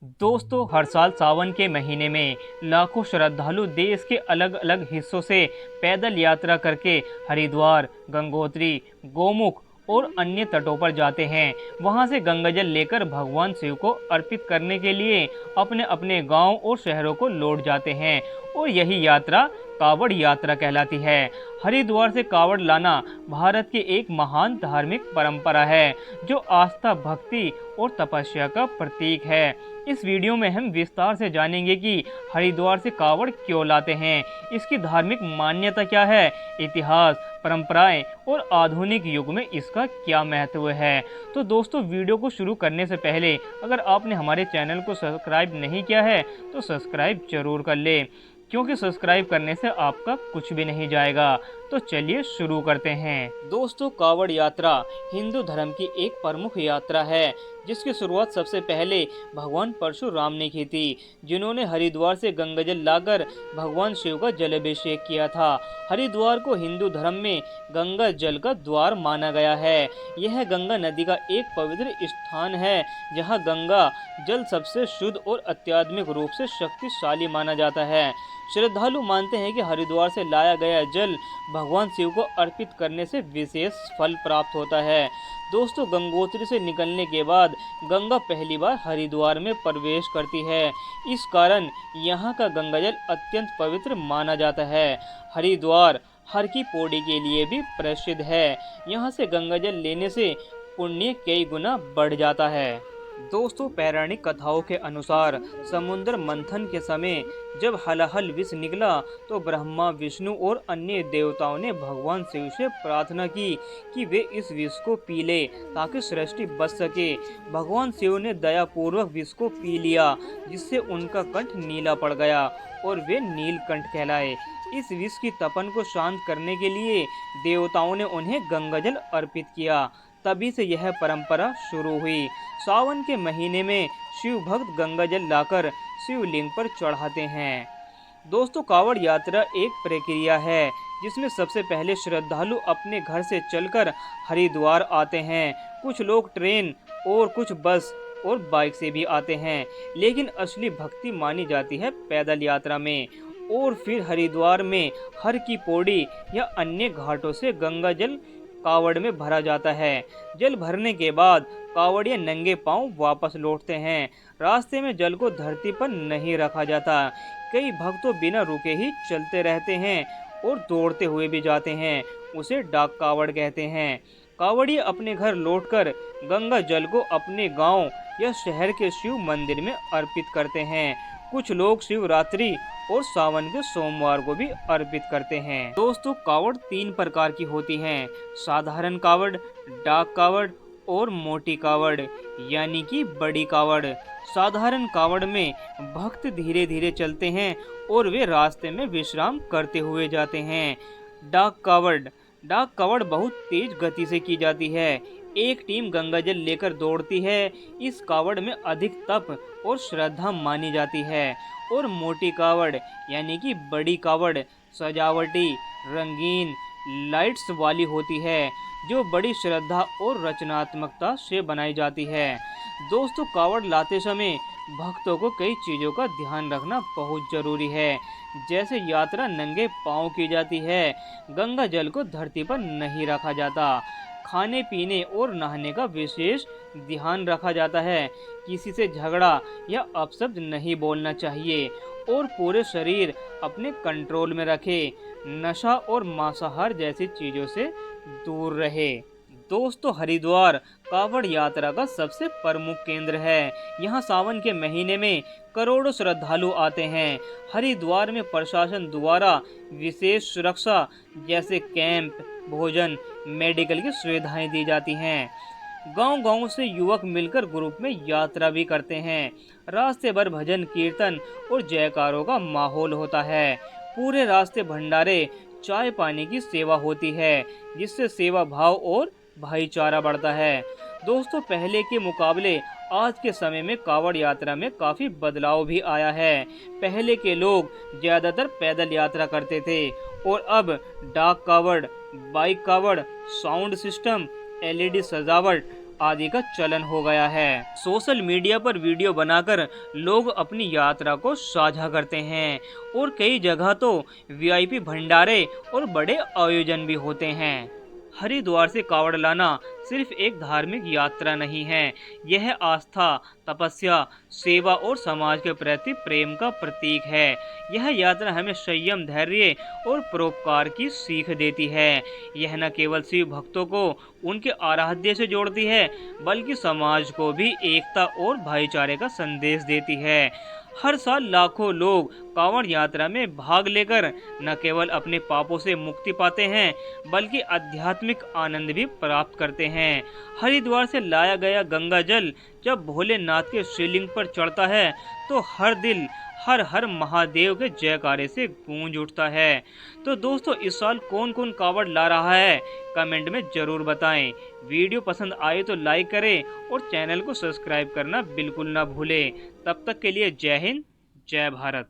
दोस्तों, हर साल सावन के महीने में लाखों श्रद्धालु देश के अलग अलग हिस्सों से पैदल यात्रा करके हरिद्वार, गंगोत्री, गोमुख और अन्य तटों पर जाते हैं। वहां से गंगाजल लेकर भगवान शिव को अर्पित करने के लिए अपने अपने गांव और शहरों को लौट जाते हैं और यही यात्रा कावड़ यात्रा कहलाती है। हरिद्वार से कावड़ लाना भारत की एक महान धार्मिक परंपरा है जो आस्था, भक्ति और तपस्या का प्रतीक है। इस वीडियो में हम विस्तार से जानेंगे कि हरिद्वार से कावड़ क्यों लाते हैं, इसकी धार्मिक मान्यता क्या है, इतिहास, परंपराएं और आधुनिक युग में इसका क्या महत्व है। तो दोस्तों, वीडियो को शुरू करने से पहले अगर आपने हमारे चैनल को सब्सक्राइब नहीं किया है तो सब्सक्राइब जरूर कर ले, क्योंकि सब्सक्राइब करने से आपका कुछ भी नहीं जाएगा। तो चलिए शुरू करते हैं। दोस्तों, कावड़ यात्रा हिंदू धर्म की एक प्रमुख यात्रा है जिसकी शुरुआत सबसे पहले भगवान परशुराम ने की थी, जिन्होंने हरिद्वार से गंगाजल लाकर भगवान शिव का जलाभिषेक किया था। हरिद्वार को हिंदू धर्म में गंगा जल का द्वार माना गया है। यह गंगा नदी का एक पवित्र स्थान है जहां गंगा जल सबसे शुद्ध और आध्यात्मिक रूप से शक्तिशाली माना जाता है। श्रद्धालु मानते हैं कि हरिद्वार से लाया गया जल भगवान शिव को अर्पित करने से विशेष फल प्राप्त होता है। दोस्तों, गंगोत्री से निकलने के बाद गंगा पहली बार हरिद्वार में प्रवेश करती है। इस कारण यहाँ का गंगाजल अत्यंत पवित्र माना जाता है। हरिद्वार हर की पौड़ी के लिए भी प्रसिद्ध है। यहाँ से गंगाजल लेने से पुण्य कई गुना बढ़ जाता है। दोस्तों, पौराणिक कथाओं के अनुसार समुद्र मंथन के समय जब हलाहल विष निकला तो ब्रह्मा, विष्णु और अन्य देवताओं ने भगवान शिव से प्रार्थना की कि वे इस विष को पी ले ताकि सृष्टि बच सके। भगवान शिव ने दयापूर्वक विष को पी लिया, जिससे उनका कंठ नीला पड़ गया और वे नीलकंठ कहलाए। इस विष की तपन को शांत करने के लिए देवताओं ने उन्हें गंगाजल अर्पित किया। तभी से यह परंपरा शुरू हुई। सावन के महीने में शिव भक्त गंगाजल लाकर शिवलिंग पर चढ़ाते हैं। दोस्तों, कावड़ यात्रा एक प्रक्रिया है जिसमें सबसे पहले श्रद्धालु अपने घर से चलकर हरिद्वार आते हैं। कुछ लोग ट्रेन और कुछ बस और बाइक से भी आते हैं, लेकिन असली भक्ति मानी जाती है पैदल यात्रा में। और फिर हरिद्वार में हर की पौड़ी या अन्य घाटों से गंगाजल कावड़ में भरा जाता है। जल भरने के बाद कावड़िया नंगे पांव वापस लौटते हैं। रास्ते में जल को धरती पर नहीं रखा जाता। कई भक्त तो बिना रुके ही चलते रहते हैं और दौड़ते हुए भी जाते हैं। उसे डाक कावड़ कहते हैं। कावड़िया अपने घर लौटकर गंगा जल को अपने गांव या शहर के शिव मंदिर में अर्पित करते हैं। कुछ लोग शिवरात्रि और सावन के सोमवार को भी अर्पित करते हैं। दोस्तों, कावड़ 3 प्रकार की होती हैं: साधारण कावड़, डाक कावड़ और मोटी कावड़ यानी कि बड़ी कावड़। साधारण कावड़ में भक्त धीरे धीरे चलते हैं और वे रास्ते में विश्राम करते हुए जाते हैं। डाक कावड़ बहुत तेज गति से की जाती है। एक टीम गंगाजल लेकर दौड़ती है। इस कावड़ में अधिक तप और श्रद्धा मानी जाती है। और मोटी कावड़ यानी कि बड़ी कावड़ सजावटी, रंगीन, लाइट्स वाली होती है, जो बड़ी श्रद्धा और रचनात्मकता से बनाई जाती है। दोस्तों, कावड़ लाते समय भक्तों को कई चीज़ों का ध्यान रखना बहुत जरूरी है। जैसे यात्रा नंगे पांव की जाती है, गंगा जल को धरती पर नहीं रखा जाता, खाने पीने और नहाने का विशेष ध्यान रखा जाता है, किसी से झगड़ा या अपशब्द नहीं बोलना चाहिए और पूरे शरीर अपने कंट्रोल में रखे, नशा और मांसाहार जैसी चीज़ों से दूर रहे। दोस्तों, हरिद्वार कावड़ यात्रा का सबसे प्रमुख केंद्र है। यहाँ सावन के महीने में करोड़ों श्रद्धालु आते हैं। हरिद्वार में प्रशासन द्वारा विशेष सुरक्षा जैसे कैंप, भोजन, मेडिकल की सुविधाएं दी जाती हैं। गांव-गांव से युवक मिलकर ग्रुप में यात्रा भी करते हैं। रास्ते भर भजन, कीर्तन और जयकारों का माहौल होता है। पूरे रास्ते भंडारे, चाय पानी की सेवा होती है, जिससे सेवा भाव और भाईचारा बढ़ता है। दोस्तों, पहले के मुकाबले आज के समय में कावड़ यात्रा में काफ़ी बदलाव भी आया है। पहले के लोग ज़्यादातर पैदल यात्रा करते थे और अब डाक कावड़, बाइक कावड़, साउंड सिस्टम, एलईडी सजावट आदि का चलन हो गया है। सोशल मीडिया पर वीडियो बनाकर लोग अपनी यात्रा को साझा करते हैं और कई जगह तो वीआईपी भंडारे और बड़े आयोजन भी होते हैं। हरिद्वार से कावड़ लाना सिर्फ एक धार्मिक यात्रा नहीं है, यह आस्था, तपस्या, सेवा और समाज के प्रति प्रेम का प्रतीक है। यह यात्रा हमें संयम, धैर्य और परोपकार की सीख देती है। यह न केवल शिव भक्तों को उनके आराध्य से जोड़ती है, बल्कि समाज को भी एकता और भाईचारे का संदेश देती है। हर साल लाखों लोग कांवड़ यात्रा में भाग लेकर न केवल अपने पापों से मुक्ति पाते हैं, बल्कि आध्यात्मिक आनंद भी प्राप्त करते हैं। हरिद्वार से लाया गया गंगा जल जब भोलेनाथ के शिवलिंग पर चढ़ता है तो हर दिल हर हर महादेव के जयकारे से गूंज उठता है। तो दोस्तों, इस साल कौन कौन कांवड़ ला रहा है, कमेंट में जरूर बताएं। वीडियो पसंद आए तो लाइक करें और चैनल को सब्सक्राइब करना बिल्कुल ना भूलें। तब तक के लिए जय हिंद, जय भारत।